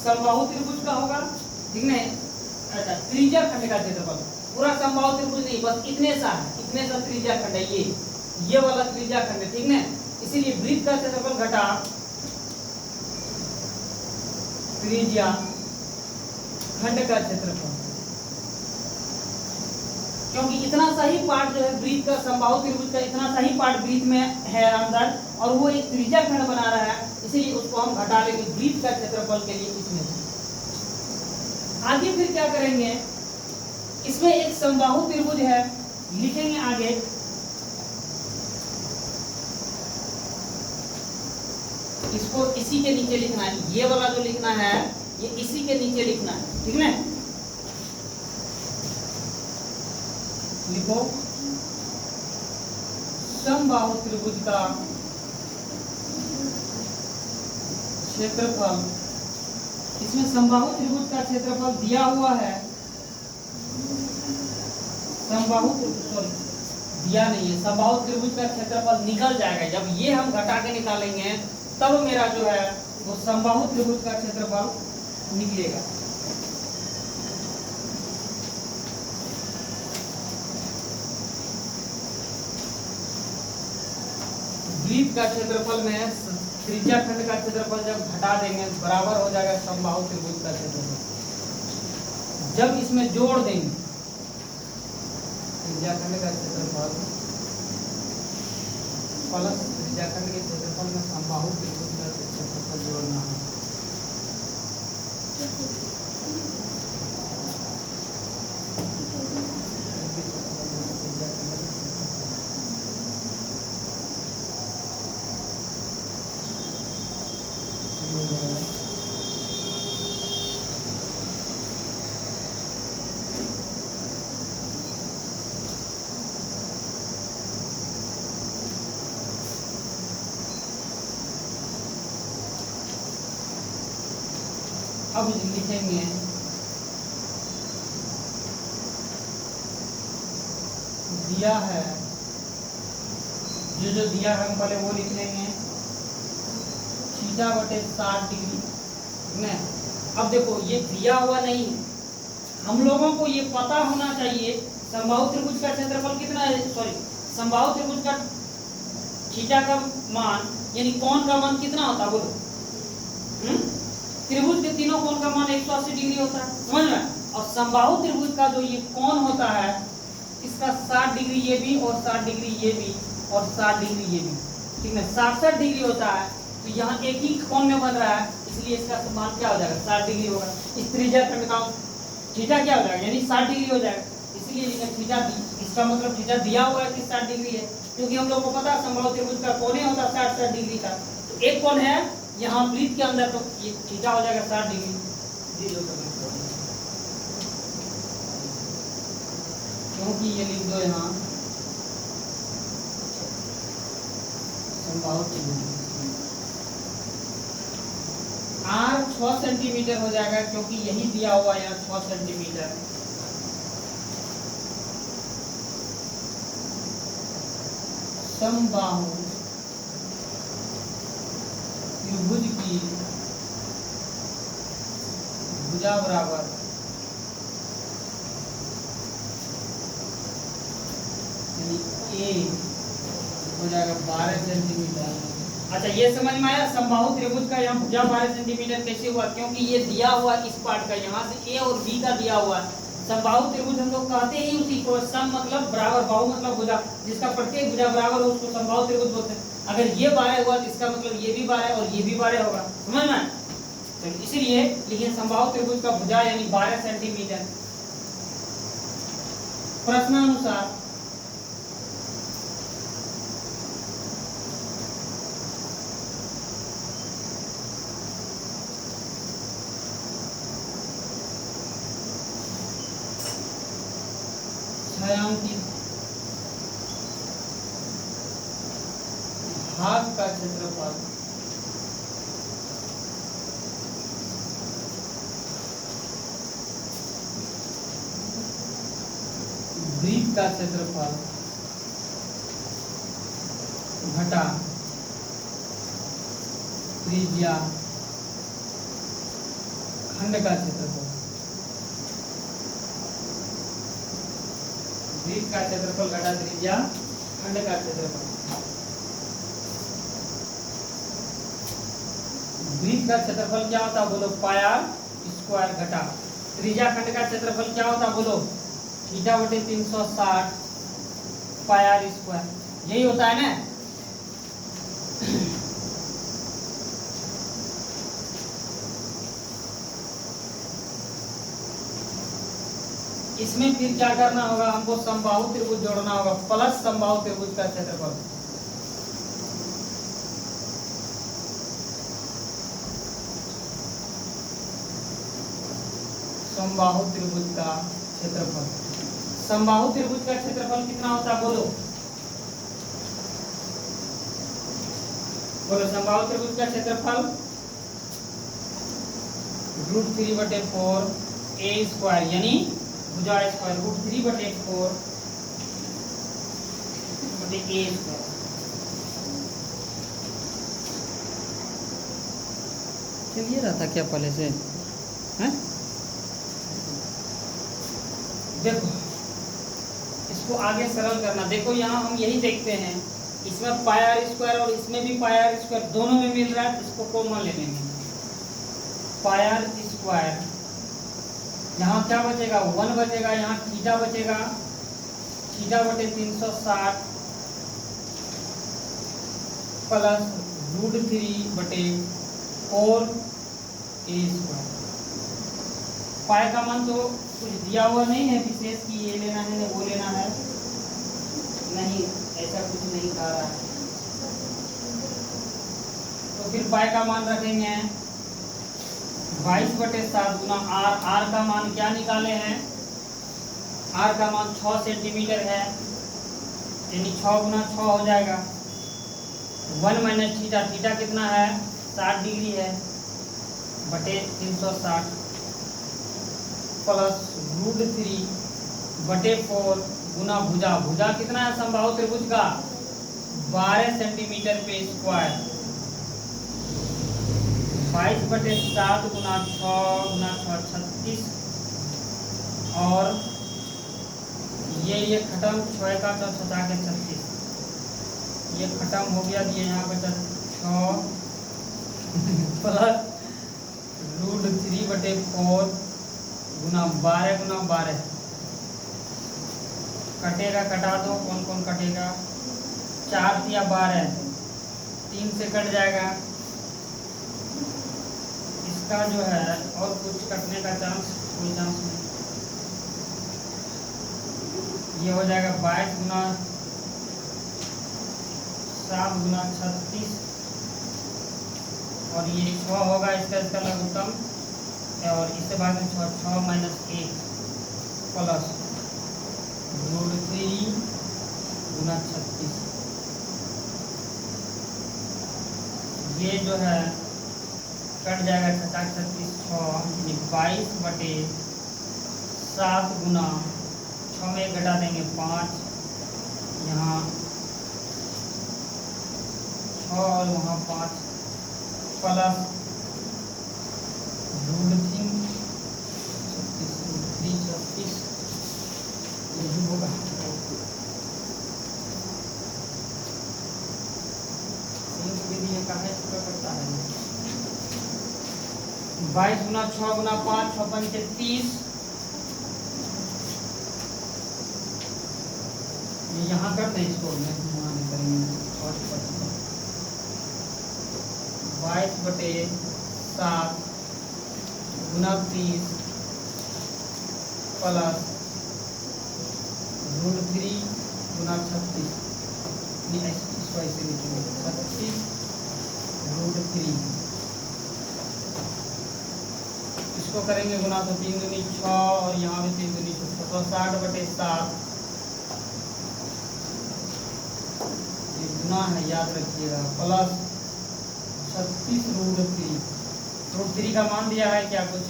समबाहु त्रिभुज का होगा, ठीक है। अच्छा, त्रिज्या खंड का क्षेत्रफल, पूरा समबाहु त्रिभुज नहीं, बस इतने सा त्रिज्या खंड है, ये वाला त्रिज्या खंड है, ठीक है। इसीलिए वृत्त का क्षेत्रफल घटा त्रिज्या खंड का क्षेत्रफल, क्योंकि इतना सा ही पार्ट जो है वृत्त का, समबाहु त्रिभुज का इतना सा ही पार्ट वृत्त में है अंदर, और वो एक त्रिज्या खंड बना रहा है, इसीलिए उसको हम घटा लेंगे वृत्त का क्षेत्रफल के लिए इसमें। आगे फिर क्या करेंगे, इसमें एक समबाहु त्रिभुज है, लिखेंगे आगे इसको इसी के नीचे लिखना है, ये वाला जो लिखना है ये इसी के नीचे लिखना है, ठीक है। लिखो समबाहु त्रिभुज का क्षेत्रफल, इसमें समबाहु त्रिभुज का क्षेत्रफल दिया हुआ है, समबाहु सॉरी दिया नहीं है, समबाहु त्रिभुज का क्षेत्रफल निकल जाएगा, जब ये हम घटा के निकालेंगे तब मेरा जो है वो समबाहु त्रिभुज का क्षेत्रफल निकलेगा। वृत्त का क्षेत्रफल में त्रिज्या खंड का क्षेत्रफल जब घटा देंगे बराबर हो जाएगा समबाहु त्रिभुज का क्षेत्रफल। जब इसमें जोड़ देंगे त्रिज्या खंड का क्षेत्रफल प्लस त्रिज्या खंड के क्षेत्रफल में समबाहु त्रिभुज का क्षेत्रफल जोड़ना है। अब लिखेंगे दिया है, जो दिया है हम पहले वो लिख लेंगे θ/60 डिग्री, ठीक है। अब देखो ये दिया हुआ नहीं, हम लोगों को ये पता होना चाहिए समबाहु त्रिभुज का क्षेत्रफल कितना है, सॉरी समबाहु त्रिभुज का थीटा का मान यानी कोण का मान कितना होता है बोलो। त्रिभुज के तीनों कोण का मान 180 डिग्री होता है, समझ में। और समबाहु त्रिभुज का जो ये कोण होता है इसका 60 डिग्री ये भी और 60 डिग्री ये भी और 60 डिग्री ये भी, ठीक है, 60 डिग्री होता है। तो यहाँ एक ही कोण में बन रहा है, इसलिए इसका मान क्या हो जाएगा 60 डिग्री होगा। इस त्रिज्या खंड का थीटा क्या हो जाएगा यानी 60 डिग्री हो जाएगा, इसलिए थीटा, इसका मतलब थीटा दिया हुआ है कि 60 डिग्री है, क्योंकि हम लोग को पता है समबाहु त्रिभुज का कोण होता है 60 डिग्री का। तो एक कोण है यहाँ वृत्त के अंदर, तो ये थीटा हो जाएगा 60 डिग्री। क्योंकि ये लिख दो यहाँ समबाहु त्रिभुज R 6 सेंटीमीटर हो जाएगा, क्योंकि यही दिया हुआ है 6 सेंटीमीटर। समबाहु त्रिभुज की भुजा बराबर ए हो जाएगा 12 सेंटीमीटर। अच्छा ये समझ में आया समबाहु त्रिभुज का यहाँ भुजा 12 सेंटीमीटर कैसे हुआ, क्योंकि ये दिया हुआ इस पार्ट का यहाँ से ए और बी का दिया हुआ है। समबाहु त्रिभुज हम लोग कहते ही उसी को, सम मतलब बराबर, बाहु मतलब भुजा, जिसका प्रत्येक भुजा बराबर हो उसको समबाहु त्रिभुज बोलते हैं। अगर ये 12 हुआ तो इसका मतलब ये भी 12 और ये भी 12 होगा, समझ में? तो इसीलिए लिखिए समबाहु त्रिभुज का भुजा यानी 12 सेंटीमीटर। प्रश्नानुसार छायांकित भाग का क्षेत्रफल वृत्त का क्षेत्रफल घटा त्रिज्या खंड का क्षेत्रफल। वृत्त का क्षेत्रफल घटा त्रिज्या खंड का क्षेत्रफल। वृत्त का क्षेत्रफल क्या होता है बोलो, पाई आर स्क्वायर घटा त्रिज्या खंड का क्षेत्रफल क्या होता है बोलो, थीटा बटे 360 पाई आर स्क्वायर, यही होता है ना। इसमें फिर क्या करना होगा, हमको समबाहु त्रिभुज जोड़ना होगा प्लस समबाहु त्रिभुज का क्षेत्रफल। समबाहु त्रिभुज का क्षेत्रफल, समबाहु त्रिभुज का क्षेत्रफल कितना होता है बोलो, बोलो समबाहु त्रिभुज का क्षेत्रफल √3/4 a स्क्वायर यानी भुजा स्क्वायर √3/4 a स्क्वायर। चलिए रहा था क्या पहले से हैं? देखो इसको आगे सरल करना, देखो यहाँ हम यही देखते हैं, इसमें पाई आर स्क्वायर और इसमें भी पाई आर स्क्वायर दोनों में मिल रहा है, इसको कॉमन ले लेंगे। पाई आर स्क्वायर यहाँ क्या बचेगा 1 बचेगा, यहाँ थीटा बचेगा, थीटा बटे 360 प्लस √3/4 a स्क्वायर। पाई का मान तो कुछ दिया हुआ नहीं है विशेष कि ये लेना है वो लेना है, नहीं ऐसा कुछ नहीं कहा रहा है। तो फिर पाई का मान रखेंगे 22/7 गुना आर। आर का मान क्या निकाले हैं, आर का मान 6 सेंटीमीटर है यानी 6 गुना 6 हो जाएगा। 1 माइनस थीटा, थीटा कितना है 60 डिग्री है बटे 360 प्लस √3/4 गुना भुजा, भुजा कितना है समबाहु त्रिभुज का 12 सेंटीमीटर पे स्क्वायर। 22/7 गुना 6 36 और ये खत्म 6 का 6 के 36, ये खत्म हो गया, ये यहाँ पे 6 प्लस √3/4 गुना 12 गुना 12 कटेगा, कटा दो, कौन कौन कटेगा, 4 या 12 3 से कट जाएगा। इसका जो है और कुछ कटने का चांस कोई चांस नहीं, ये हो जाएगा 22 गुना 7 गुना 36 और ये 6 होगा इसका लघुत्तम, और इससे बाद में 6 माइनस 1 प्लस √3 गुना 36, ये जो है कट जाएगा 6 36 6 22/7 गुना 6 में घटा देंगे 5, यहाँ और वहाँ 5 प्लस √3 36 यही होगा। करता है 22 गुना 6 गुना 5 6 5 30। यहाँ कर दें इसको, मैं वहाँ नहीं करेंगे। 22/7 गुना 30 प्लस √3 गुना 36, इसको ऐसे लिखेंगे 36 √3, इसको करेंगे गुना तो 3 दूनी 6 और यहाँ भी 3 दूनी 6, तो 60/7 गुना है, याद रखिएगा, प्लस 36 √3 का मान दिया है क्या कुछ,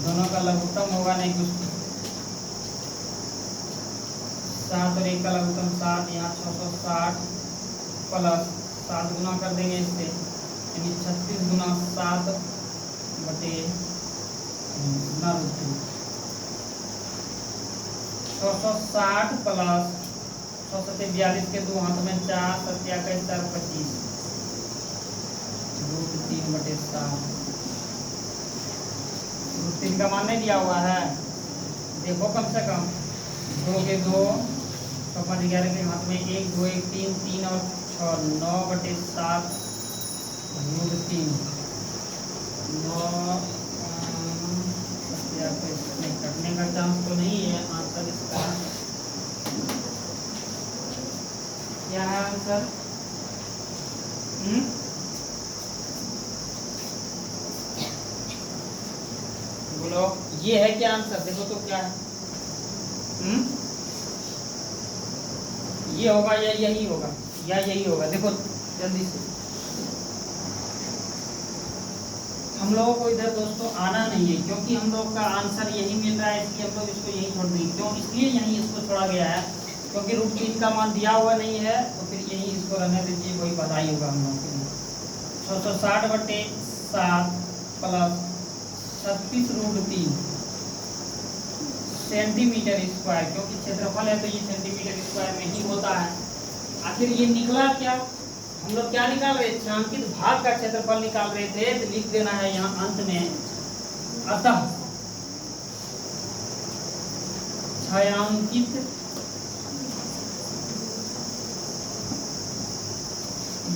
दोनों का लघुत्तम होगा नहीं कुछ, 7 और 1 का लघुत्तम 7, यहाँ 660 प्लस 7 गुना कर देंगे इससे, यानी 36 गुना 7 बटे गुना √3, 660 प्लस 642 के 2 हाथ में 4 7 4 25 √3/7। √3 का मान नहीं दिया हुआ है, देखो कम से कम 2 के 2 6 5 11 के हाथ में 1 2 1 3 3 और 6 9/7 √3 9 इसमें कटने का चांस तो नहीं है। आंसर इसका क्या है आंसर? बोलो ये है क्या आंसर? देखो तो क्या है, ये होगा या यही होगा या यही होगा? देखो जल्दी से, हम लोगों को इधर दोस्तों आना नहीं है क्योंकि हम लोग का आंसर यही मिल रहा है, इसलिए हम लोग इसको यही छोड़ देंगे। क्यों? इसलिए यही इसको छोड़ा गया है क्योंकि √3 का मान दिया हुआ नहीं है, तो फिर यही इसको रहने दीजिए, वही बधाई होगा हम लोग के लिए। 660/7 प्लस 36 √3 सेंटीमीटर स्क्वायर, क्योंकि क्षेत्रफल है तो ये सेंटीमीटर स्क्वायर में ही होता है। आखिर ये निकला क्या? हम लोग क्या निकाल रहे थे? छायांकित भाग का क्षेत्रफल निकाल रहे थे, तो लिख देना है यहाँ अंत में, अतः छायांकित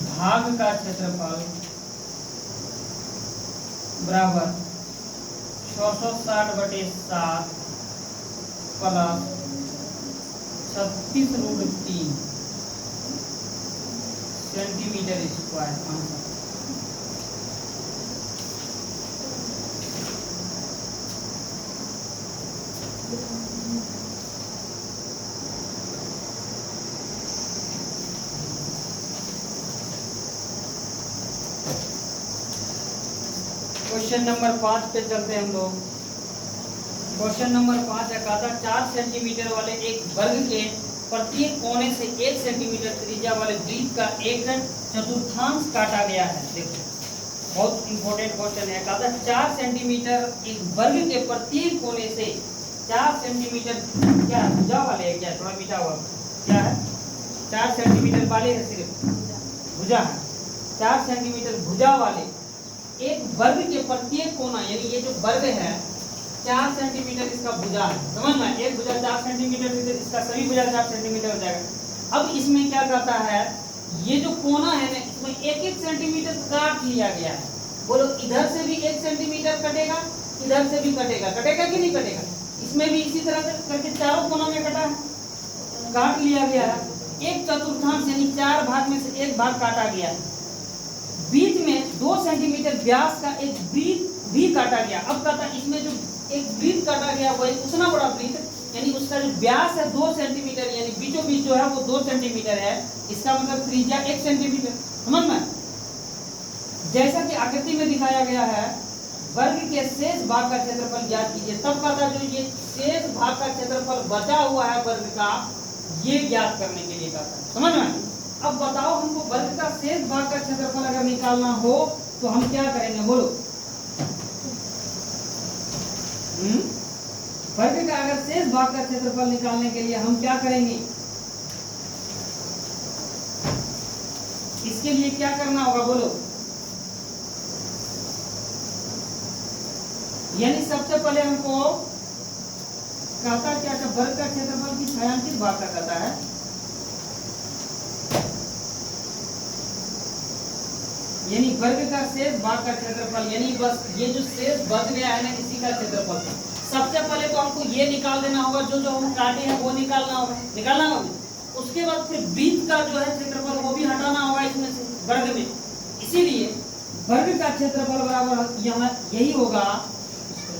भाग का क्षेत्रफल बराबर 660/7 plus 36 √3 centimetre square. Answer question number 5 पे चलते हैं हम लोग। क्वेश्चन नंबर 5 है, कहा था 4 सेंटीमीटर वाले एक वर्ग के प्रत्येक कोने से 1 सेंटीमीटर त्रिज्या वाले वृत्त का एक चतुर्थांश काटा गया है। देखो बहुत इंपॉर्टेंट क्वेश्चन है। कहा था 4 सेंटीमीटर एक वर्ग के प्रत्येक कोने से 4 सेंटीमीटर, क्या भुजा वाले है, क्या थोड़ा मीठा हुआ क्या है, 4 सेंटीमीटर वाले है, सिर्फ भुजा है, 4 सेंटीमीटर भुजा वाले एक वर्ग के प्रत्येक कोना, यानी ये जो वर्ग है 4 सेंटीमीटर इसका भुजा है, समझ में, एक भुजा 4 सेंटीमीटर, इसका सभी भुजा 4 सेंटीमीटर हो जाएगा। अब इसमें क्या कहता है, ये जो कोना है ना, इसमें 1-1 सेंटीमीटर काट लिया गया है। बोलो इधर से भी 1 सेंटीमीटर कटेगा, इधर से भी कटेगा, कटेगा कि नहीं कटेगा? इसमें भी इसी तरह करके चारों कोना में कटा है, काट लिया गया है। 1 चतुर्थांश यानी 4 भाग में से 1 भाग काटा गया है। बीच में 2 सेंटीमीटर व्यास का एक वृत्त भी काटा गया। अब कहता है इसमें जो एक वृत्त काटा गया वो उतना बड़ा वृत्त, यानी उसका जो व्यास है 2 सेंटीमीटर, यानी बीचों बीच जो है वो 2 सेंटीमीटर है, इसका मतलब त्रिज्या 1 सेंटीमीटर, समझ में। जैसा कि आकृति में दिखाया गया है, वर्ग के शेष भाग का क्षेत्रफल ज्ञात कीजिए। तब कहता जो ये शेष भाग का क्षेत्रफल बचा हुआ है वर्ग का, ये ज्ञात करने के लिए कहता है, समझ में। अब अब बताओ हमको वर्ग का शेष भाग का क्षेत्रफल अगर निकालना हो तो हम क्या करेंगे, बोलो। वर्ग का अगर शेष भाग का क्षेत्रफल निकालने के लिए हम क्या करेंगे, इसके लिए क्या करना होगा, बोलो। यानी सबसे पहले हमको कहता क्या था, वर्ग का क्षेत्रफल की छायांकित भाग का कहता है। यानी वर्ग का शेष भाग का क्षेत्रफल, यानी बस ये जो शेष बच गया है ना इसी का क्षेत्रफल। सबसे पहले तो हमको ये निकाल देना होगा, जो जो हम काटे हैं वो निकालना होगा। उसके बाद फिर वृत्त का जो है क्षेत्रफल वो भी हटाना होगा इसमें से वर्ग में। इसीलिए वर्ग का क्षेत्रफल बराबर यहाँ यही होगा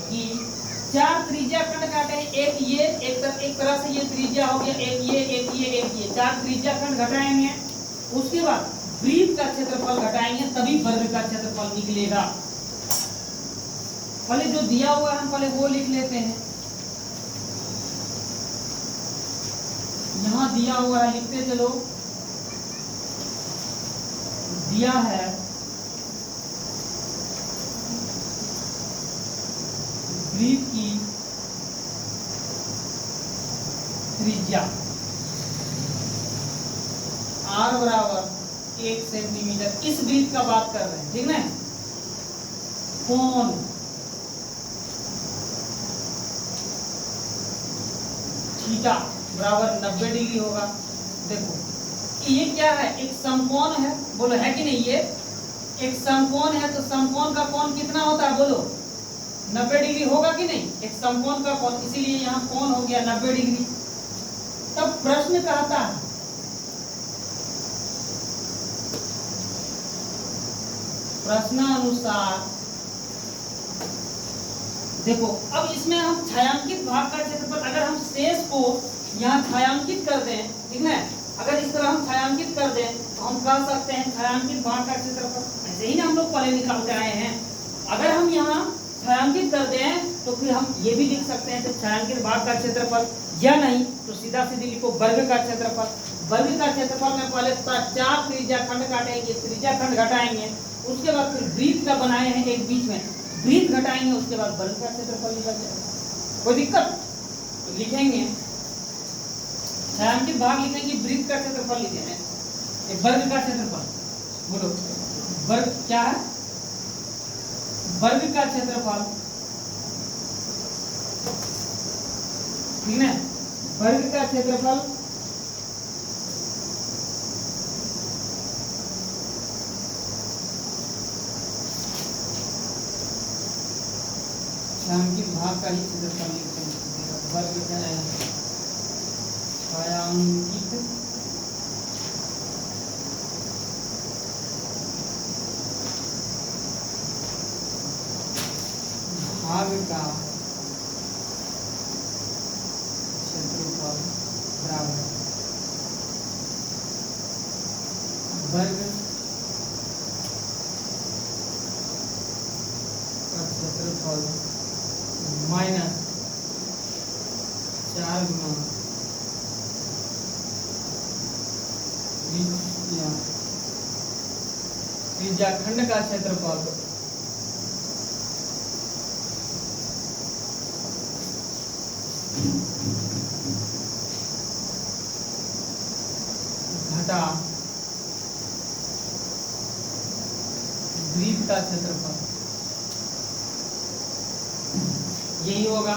कि 4 त्रिज्या खंड काटे हैं, एक ये एक तरह से ये त्रिज्या हो गया, एक ये 4 त्रिज्या खंड घटाएंगे, उसके बाद वृत्त का क्षेत्रफल घटाएंगे, तभी वर्ग का क्षेत्रफल निकलेगा। पहले जो दिया हुआ है हम पहले वो लिख लेते हैं। यहां दिया हुआ है, लिखते चलो। दिया है वृत्त की त्रिज्या r बराबर 1 सेंटीमीटर। इस वृत्त का बात कर रहे हैं, ठीक ना। कोण थीटा बराबर 90 डिग्री होगा। देखो ये क्या है, एक समकोण है, बोलो है कि नहीं। ये एक समकोण है, तो समकोण का कोण कितना होता है, बोलो। 90 डिग्री होगा कि नहीं, एक समकोण का कोण, इसीलिए यहाँ कोण हो गया 90 डिग्री। तब प्रश्न कहता है प्रश्नानुसार, देखो अब इसमें हम छायांकित भाग का क्षेत्रफल, अगर हम शेष को यहाँ छायांकित कर दें, ठीक है, अगर इस तरह हम छायांकित कर दें तो हम कह सकते हैं छायांकित भाग का क्षेत्रफल। ऐसे ही ना हम लोग पहले निकालते आए हैं। अगर हम यहाँ छायांकित कर दें तो फिर हम ये भी लिख सकते हैं कि छायांकित भाग का क्षेत्रफल, या नहीं तो सीधा सीधी लिखो वर्ग का क्षेत्रफल। वर्ग का क्षेत्रफल में पहले 4 त्रिज्या खंड काटेंगे, त्रिज्या खंड घटाएंगे, उसके बाद फिर वृत्त का बनाए हैं एक बीच में, वृत्त घटाएंगे, उसके बाद वर्ग का क्षेत्रफल निकल जाएगा। कोई दिक्कत, तो लिखेंगे छायांकित भाग लिखेंगे, वृत्त का क्षेत्रफल लिखेंगे, वर्ग का क्षेत्रफल। बोलो वर्ग क्या है, वर्ग का क्षेत्रफल, ठीक है। वर्ग का क्षेत्रफल छायांकित भाग का ही क्षेत्रफल लिखते हैं। वर्ग क्या है, छायांकित भाग का क्षेत्रफल बराबर वर्ग का क्षेत्रफल माइनस 4 गुना त्रिज्या खंड का क्षेत्रफल घटा वृत्त का क्षेत्रफल, यही होगा।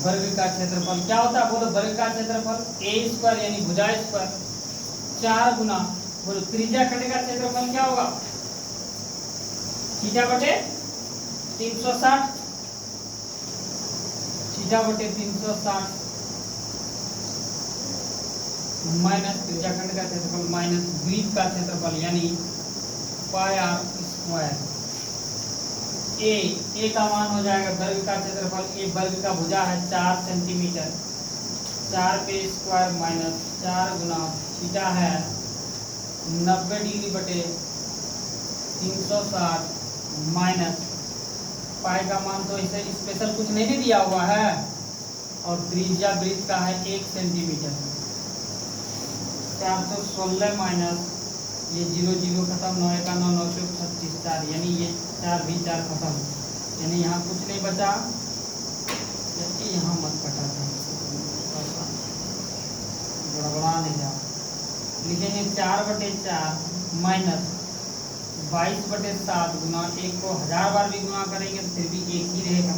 वर्ग का क्षेत्रफल क्या होता है, बोलो। वर्ग का क्षेत्रफल ए स्क्वायर यानी भुजा स्क्वायर 4 गुना, बोलो त्रिज्या खंड का क्षेत्रफल क्या होगा, थीटा बटे 360, थीटा बटे 360 माइनस त्रिज्या खंड का क्षेत्रफल माइनस वृत्त का क्षेत्रफल यानी पाई r स्क्वायर। ए का मान हो जाएगा वर्ग का क्षेत्रफल, ए वर्ग का भुजा है 4 सेंटीमीटर, 4 पे स्क्वायर माइनस 4 गुना थीटा है 90 डिग्री बटे 360 माइनस पाई का मान तो इसे स्पेशल कुछ नहीं दिया हुआ है, और त्रिज्या वृत्त का है 1 सेंटीमीटर। 416 माइनस ये 0 0 खत्म, 9 का 9 9 से 36 4, यानी ये 4 भी 4 खत्म, यानी यहाँ कुछ नहीं बचा, जबकि यहाँ मत कटा था, गड़बड़ा नहीं जा। लिखेंगे 4/4 माइनस 22/7 गुना 1 को 1000 बार भी गुना करेंगे तो फिर भी 1 ही रहेगा।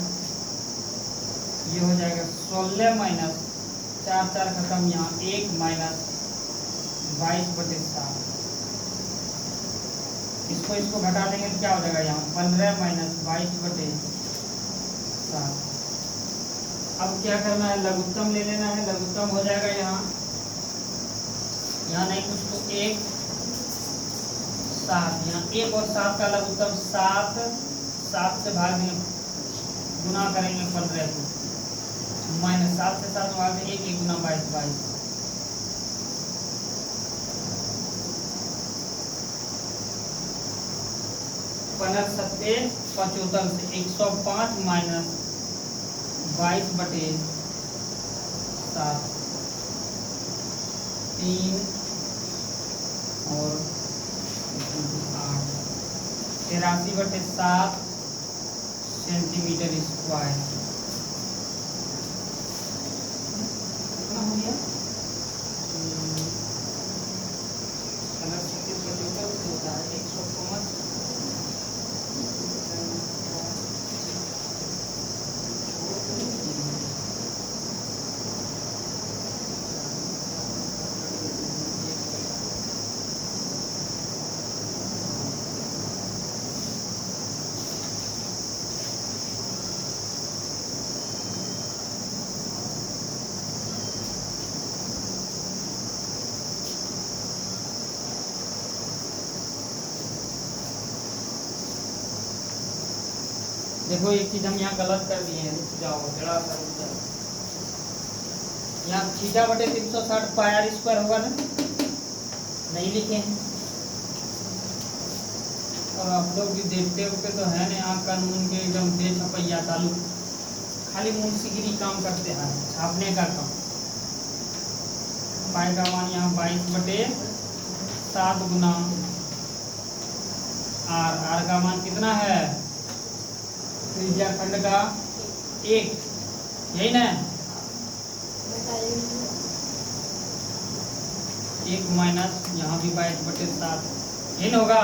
ये हो जाएगा 16 माइनस 4 4 खत्म, यहाँ 1 माइनस 22/7। इसको घटा देंगे तो क्या हो जाएगा, यहाँ 15 माइनस 22/7। अब क्या करना है, लघुत्तम ले लेना है। लघुत्तम हो जाएगा यहाँ नहीं कुछ तो 1 7, यहाँ 1 और 7 का लघुत्तम 7 7 से भाग देंगे, गुना करेंगे 15 को, माइनस 7 से 7 भाग देंगे 1 1 गुना 22 22। 15 7 75 से 105 माइनस 22/7 3 और 8 83/7 सेंटीमीटर स्क्वायर। कितना हो गया, 75 होता है 105 देखो एक चीज हम यहाँ गलत कर दिए हैं, जाओ जरा सा यहाँ θ/360 पाई स्क्वायर होगा ना, नहीं लिखे हैं। और आप लोग भी देखते उठते तो है ना, यहाँ कानून के एकदम बेछपैया चालू, खाली मुंशीगिरी काम करते हैं, छापने का काम। पाई का मान यहाँ 22/7 गुना आर का मान कितना है, त्रिज्या खंड का 1, यही ना, 1 माइनस यहाँ भी 22/7, यही ना होगा।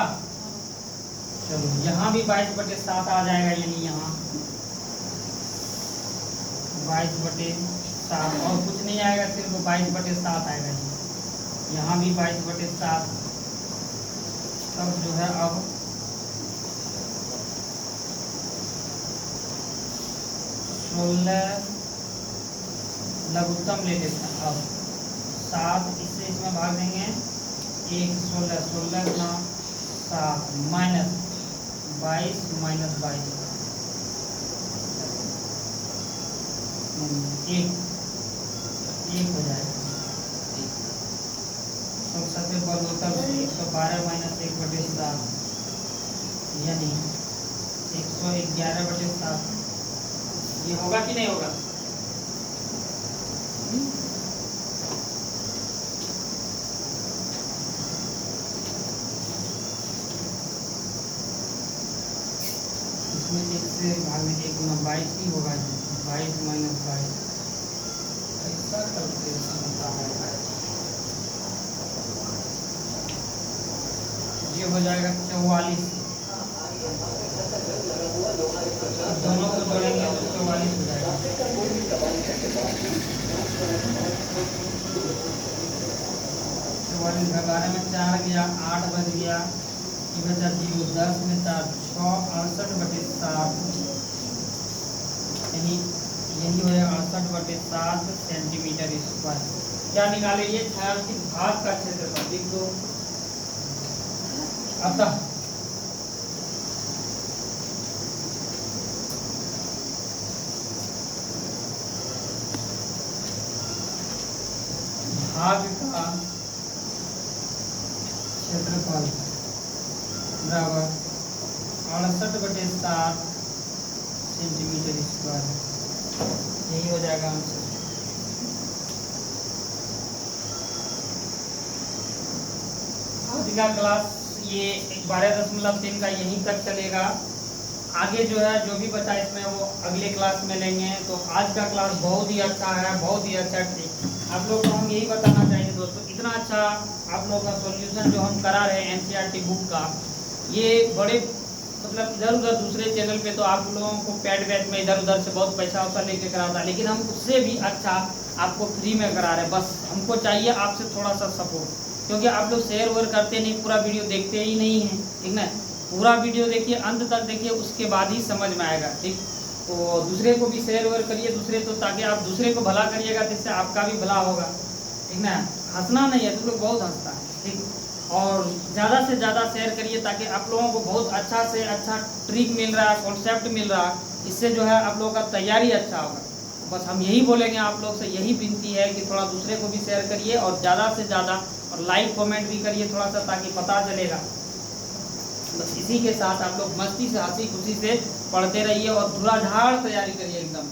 चलो यहाँ भी 22/7 आ जाएगा, यानी यहाँ 22/7 और कुछ नहीं आएगा, सिर्फ 22/7 आएगा। यहाँ भी 22/7। तब जो है अब लघुत्तम ले लेते हैं। अब 7 इससे इसमें भाग देंगे 1 16 गुना 7 माइनस 22 माइनस 22 1 हो जाएगा। तो सबसे बलवत्तर 112 माइनस 1/7 यानी 111/7। ये होगा कि नहीं होगा? इसमें 1 से भाग में 1 गुना 22 ही होगा, 22 माइनस 22 ऐसा कैलकुलेशन होता है। ये हो जाएगा 44, दोनों को जोड़ेंगे तो 44 हो जाएगा। 44 का 12 में 4 गया, 8 बच गया, ये बचा 0, 10 में 4 6 68/7 यानी यही हो जाएगा 68/7 सेंटीमीटर स्क्वायर। क्या निकाले, ये छायांकित भाग का क्षेत्रफल लिख दो। अतः भाग का क्षेत्रफल बराबर 68/7 सेंटीमीटर स्क्वायर, यही हो जाएगा आंसर। आज का क्लास ये 12.3 का यहीं तक चलेगा। आगे जो है जो भी बचा इसमें वो अगले क्लास में लेंगे। तो आज का क्लास बहुत ही अच्छा है, बहुत ही अच्छा है। आप लोग को हम यही बताना चाहिए दोस्तों, इतना अच्छा आप लोगों का सॉल्यूशन जो हम करा रहे हैं एनसीईआरटी बुक का, ये बड़े मतलब इधर उधर दूसरे चैनल पे तो आप लोगों को पैड बैच में इधर उधर से बहुत पैसा वैसा लेके कराता है, लेकिन हम उससे भी अच्छा आपको फ्री में करा रहे हैं। बस हमको चाहिए आपसे थोड़ा सा सपोर्ट, क्योंकि आप लोग शेयर वेयर करते नहीं, पूरा वीडियो देखते ही नहीं हैं, ठीक ना। पूरा वीडियो देखिए, अंत तक देखिए, उसके बाद ही समझ में आएगा, ठीक। तो दूसरे को भी शेयर वेयर करिए दूसरे, तो ताकि आप दूसरे को भला करिएगा, जिससे आपका भी भला होगा, ठीक ना। हंसना नहीं है, तुम लोग बहुत हंसता है, ठीक। और ज़्यादा से ज़्यादा शेयर करिए, ताकि आप लोगों को बहुत अच्छा से अच्छा ट्रिक मिल रहा है, कॉन्सेप्ट मिल रहा है, इससे जो है आप लोगों का तैयारी अच्छा होगा। बस हम यही बोलेंगे आप लोग से, यही विनती है कि थोड़ा दूसरे को भी शेयर करिए और ज़्यादा से ज़्यादा, और लाइक कमेंट भी करिए थोड़ा सा, ताकि पता चलेगा। बस इसी के साथ आप लोग मस्ती से हंसी खुशी से पढ़ते रहिए और धुआंधार तैयारी करिए एकदम।